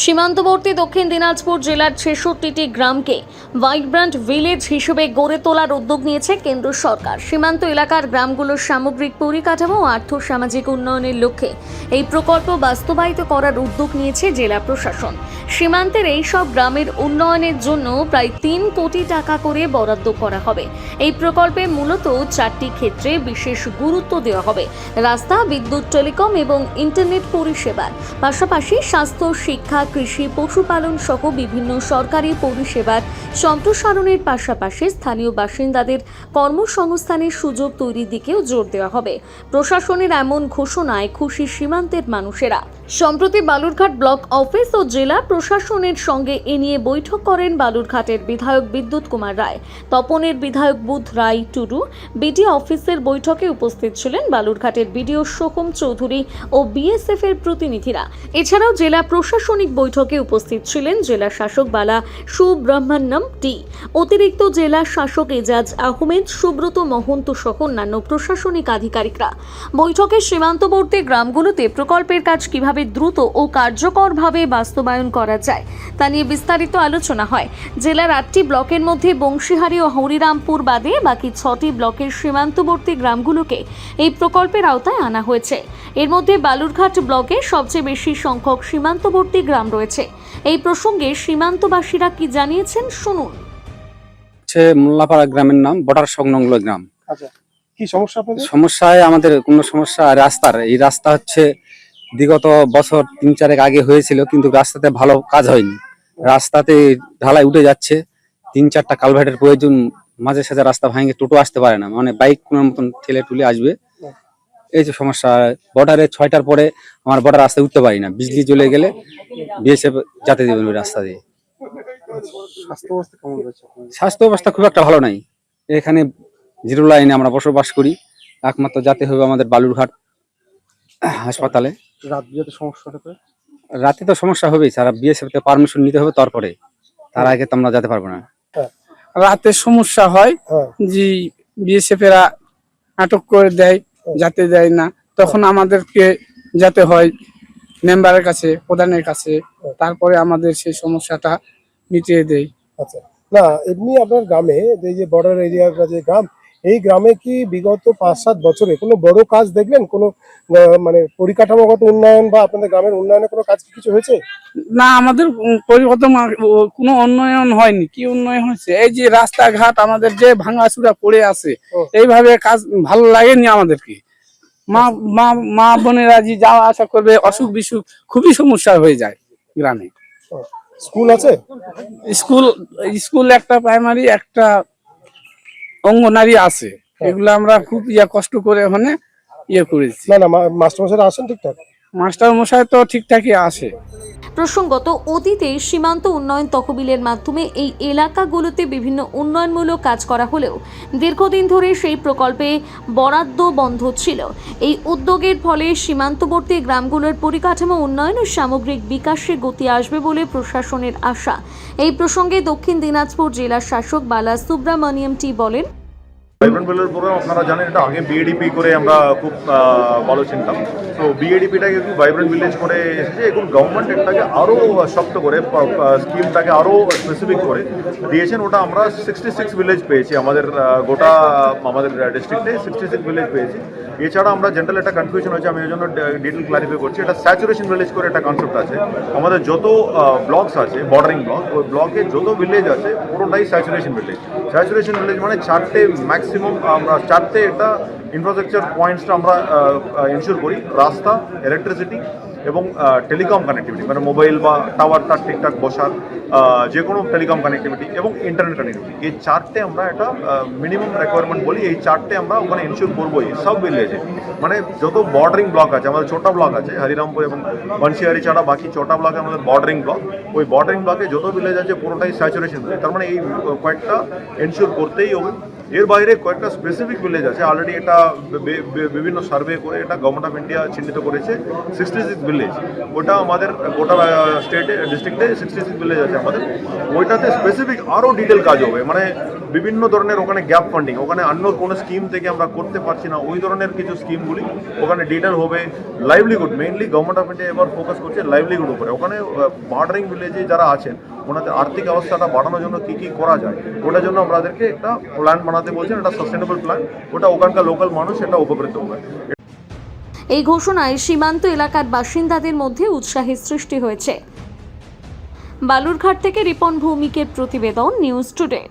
সীমান্তবর্তী দক্ষিণ দিনাজপুর জেলার ৬৬টি গ্রামকে ভাইব্রান্ট ভিলেজ হিসেবে গড়ে তোলার উদ্যোগ নিয়েছে কেন্দ্র সরকার। সীমান্ত এলাকার গ্রামগুলোর সামগ্রিক পরিকাঠামো ও আর্থ-সামাজিক উন্নয়নের লক্ষ্যে এই প্রকল্প বাস্তবায়িত করার উদ্যোগ নিয়েছে জেলা প্রশাসন। সীমান্তের এই সব গ্রামের উন্নয়নের জন্য প্রায় ৩ কোটি টাকা করে বরাদ্দ করা হবে। এই প্রকল্পে মূলত ৪টি ক্ষেত্রে বিশেষ গুরুত্ব দেওয়া হবে: রাস্তা, বিদ্যুৎ, টেলিকম এবং ইন্টারনেট পরিষেবার পাশাপাশি স্বাস্থ্য, শিক্ষা, কৃষি, পশুপালন সহ বিভিন্ন সরকারি পরিষেবার সম্প্রসারণের পাশাপাশি স্থানীয় বাসিন্দাদের কর্মসংস্থানের সুযোগ তৈরির দিকেও জোর দেওয়া হবে। প্রশাসনের এমন ঘোষণায় খুশি সীমান্তের মানুষেরা। সম্প্রতি বালুরঘাট ব্লক অফিস ও জেলা প্রশাসনের সঙ্গে এ নিয়ে বৈঠক করেন বালুরঘাটের বিধায়ক বিদ্যুৎ কুমার রায়, তপনের বিধায়ক বুধ রায় টুডু। বিডি অফিসের বৈঠকে উপস্থিত ছিলেন বালুরঘাটের বিডিও সোহম চৌধুরী ও বিএসএফ এর প্রতিনিধিরা। এছাড়াও জেলা প্রশাসনিক বৈঠকে উপস্থিত ছিলেন জেলা শাসক বালা সুব্রহ্মণ্যম টি, অতিরিক্ত জেলা শাসক এজাজ আহমেদ, সুব্রত মহন্ত সহ অন্যান্য প্রশাসনিক আধিকারিকরা। বৈঠকে সীমান্তবর্তী গ্রামগুলোতে প্রকল্পের কাজ কিভাবে দ্রুত ও কার্যকরভাবে বাস্তবায়ন করা যায় তা নিয়ে বিস্তারিত আলোচনা হয়। জেলার 8টি ব্লকের মধ্যে বংশীহারি ও হরিরামপুর বাদে বাকি 6টি ব্লকের সীমান্তবর্তী গ্রামগুলোকে এই প্রকল্পের আওতায় আনা হয়েছে। এর মধ্যে বালুরঘাট ব্লকে সবচেয়ে বেশি সংখ্যক সীমান্তবর্তী গ্রাম রয়েছে। এই প্রসঙ্গে সীমান্তবাসীরা কি জানিয়েছেন শুনুন। মোল্লাপাড়া গ্রামের নাম বর্ডার সংলগ্ন গ্রাম। আচ্ছা, কি সমস্যা আপনাদের? সমস্যায় আমাদের কোনো সমস্যা রাস্তার। এই রাস্তা হচ্ছে বিগত বছর 3-4 আগে হয়েছিল, কিন্তু রাস্তাতে ভালো কাজ হয়নি। রাস্তাতে ঢালাই উঠে যাচ্ছে, 3-4টা কালভার্টের প্রয়োজন। মাঝে সাঝে রাস্তা ভাঙে টোটো আসতে পারে না, মানে বাইক কোনো মতন ঠেলে টুলে আসবে। এই যে সমস্যা। বর্ডারে 6টার পরে আমার বর্ডার রাস্তায় উঠতে পারি না, বিজলি চলে গেলে বিএসএফ যাতে দেবেন ওই রাস্তা দিয়ে। স্বাস্থ্য অবস্থা কেমন রয়েছে? স্বাস্থ্য অবস্থা খুব একটা ভালো নাই। এখানে জিরো লাইনে আমরা বসবাস করি, একমাত্র যাতে হবে আমাদের বালুরঘাট হাসপাতালে। রাত বিরাতে সমস্যা হতে? রাতে তো সমস্যা হবেই, সারা বিএসএফ তে পারমিশন নিতে হবে, তারপরে তার আগে তো আমরা যেতে পারবো না। রাতে সমস্যা হয় যে বিএসএফ এরা আটক করে দেয়, যেতে দেয় না, তখন আমাদেরকে যেতে হয় মেম্বারের কাছে, প্রধানের কাছে, তারপরে আমাদের সেই সমস্যাটা মিটিয়ে দেয়। আচ্ছা, না এমনি আপনার গ্রামে এই যে বর্ডার এরিয়ার যে গ্রাম, এই গ্রামে কি বিগত 5-7 বছরে কোনো বড় কাজ দেখলেন? কোনো মানে পরিকাঠামোগত উন্নয়ন বা আপনাদের গ্রামের উন্নয়নে কোনো কাজ কিছু হয়েছে? না, আমাদের কোনো উন্নয়ন হয়নি। কি উন্নয়ন হয়েছে? এই যে রাস্তাঘাট আমাদের যে ভাঙাচুরা পড়ে আছে, এইভাবে কাজ ভালো লাগেনি আমাদেরকে। মা বোনেরা যে যাওয়া আসা করবে, অসুখ বিসুখ খুবই সমস্যা হয়ে যায় গ্রামে। স্কুল আছে? স্কুল একটা প্রাইমারি, একটা অঙ্গনারী আছে। এগুলো আমরা খুব কষ্ট করে ওখানে করেছি। না মাস্টার মশাইরা আসেন ঠিকঠাক? মাস্টার মশাই তো ঠিকঠাকই আসে। প্রসঙ্গত, অতীতে সীমান্ত উন্নয়ন তহবিলের মাধ্যমে এই এলাকাগুলোতে বিভিন্ন উন্নয়নমূলক কাজ করা হলেও দীর্ঘদিন ধরে সেই প্রকল্পে বরাদ্দ বন্ধ ছিল। এই উদ্যোগের ফলে সীমান্তবর্তী গ্রামগুলোর পরিকাঠামো উন্নয়ন ও সামগ্রিক বিকাশে গতি আসবে বলে প্রশাসনের আশা। এই প্রসঙ্গে দক্ষিণ দিনাজপুর জেলা শাসক বালা সুব্রহ্মণ্যম টি বলেন, ভাইব্রেন্ট ভিলেজ প্রোগ্রাম আপনারা জানেন, এটা আগে বিএডিপি করে আমরা খুব ভালো চিনতাম। তো বিএডিপিটাকে একটু ভাইব্রেন্ট ভিলেজ করে এসেছে। এখন গভর্নমেন্ট এটাকে আরও শক্ত করে, স্কিমটাকে আরও স্পেসিফিক করে দিয়েছেন। ওটা আমরা 66 ভিলেজ পেয়েছি আমাদের গোটা আমাদের ডিস্ট্রিক্টে 66 ভিলেজ পেয়েছি। এছাড়া আমরা জেনারেল একটা কনফিউশন হয়েছে, আমি এই জন্য ডিটেল ক্লারিফাই করছি। এটা স্যাচুরেশন ভিলেজ করে একটা কনসেপ্ট আছে। আমাদের যত ব্লকস আছে, বর্ডারিং ব্লক, ওই ব্লকে যত ভিলেজ আছে পুরোটাই স্যাচুরেশন ভিলেজ। স্যাচুরেশন ভিলেজ মানে 4টে ম্যাক্সিমাম আমরা 4টে এটা ইনফ্রাস্ট্রাকচার পয়েন্টসটা আমরা ইনশিওর করি: রাস্তা, ইলেকট্রিসিটি এবং টেলিকম কানেক্টিভিটি, মানে মোবাইল বা টাওয়ারটা ঠিকঠাক বসার, যে কোনো টেলিকম কানেক্টিভিটি এবং ইন্টারনেট কানেক্টিভিটি। এই 4টে আমরা একটা মিনিমাম রিকোয়ারমেন্ট বলি। এই 4টে আমরা ওখানে ইনশিওর করবোই সব ভিলেজে। মানে যত বর্ডারিং ব্লক আছে, আমাদের ছোটা ব্লক আছে হরিরামপুর এবং বংশীহারি ছাড়া বাকি ছোটা ব্লকে আমাদের বর্ডারিং ব্লক। ওই বর্ডারিং ব্লকে যত ভিলেজ আছে পুরোটাই স্যাচুরেশন ভিলেজ। তার মানে এই কয়েকটা ইনশিওর করতেই হবে। এর বাইরে কয়েকটা স্পেসিফিক ভিলেজ আছে, অলরেডি এটা বিভিন্ন সার্ভে করে এটা গভর্নমেন্ট অফ ইন্ডিয়া চিহ্নিত করেছে 66 ভিলেজ। ওটা আমাদের গোটা স্টেটে ডিস্ট্রিক্টে 66 ভিলেজ আছে আমাদের। ওইটাতে স্পেসিফিক আরও ডিটেল কাজ হবে, মানে বিভিন্ন ধরনের ওখানে গ্যাপ ফান্ডিং, ওখানে অন্য কোনো স্কিম থেকে আমরা করতে পারছি না ওই ধরনের কিছু স্কিমগুলি ওখানে ডিটেল হবে। Livelihood, mainly government of India এবার ফোকাস করছে লাইভলিহুড উপরে। ওখানে বর্ডারিং ভিলেজে যারা আছেন ওনাদের আর্থিক অবস্থাটা বাড়ানোর জন্য কী কী করা যায় ওটার জন্য আমাদেরকে একটা প্ল্যান বানাতে বলছেন, একটা সাস্টেনেবল প্ল্যান। ওটা ওখানকার লোকাল মানুষ এটা উপকৃত হবে। এই ঘোষণায় সীমান্ত এলাকার বাসিন্দাদের মধ্যে উৎসাহের সৃষ্টি হয়েছে। বালুরঘাট থেকে রিপন ভৌমিকের প্রতিবেদন, নিউজ টুডে।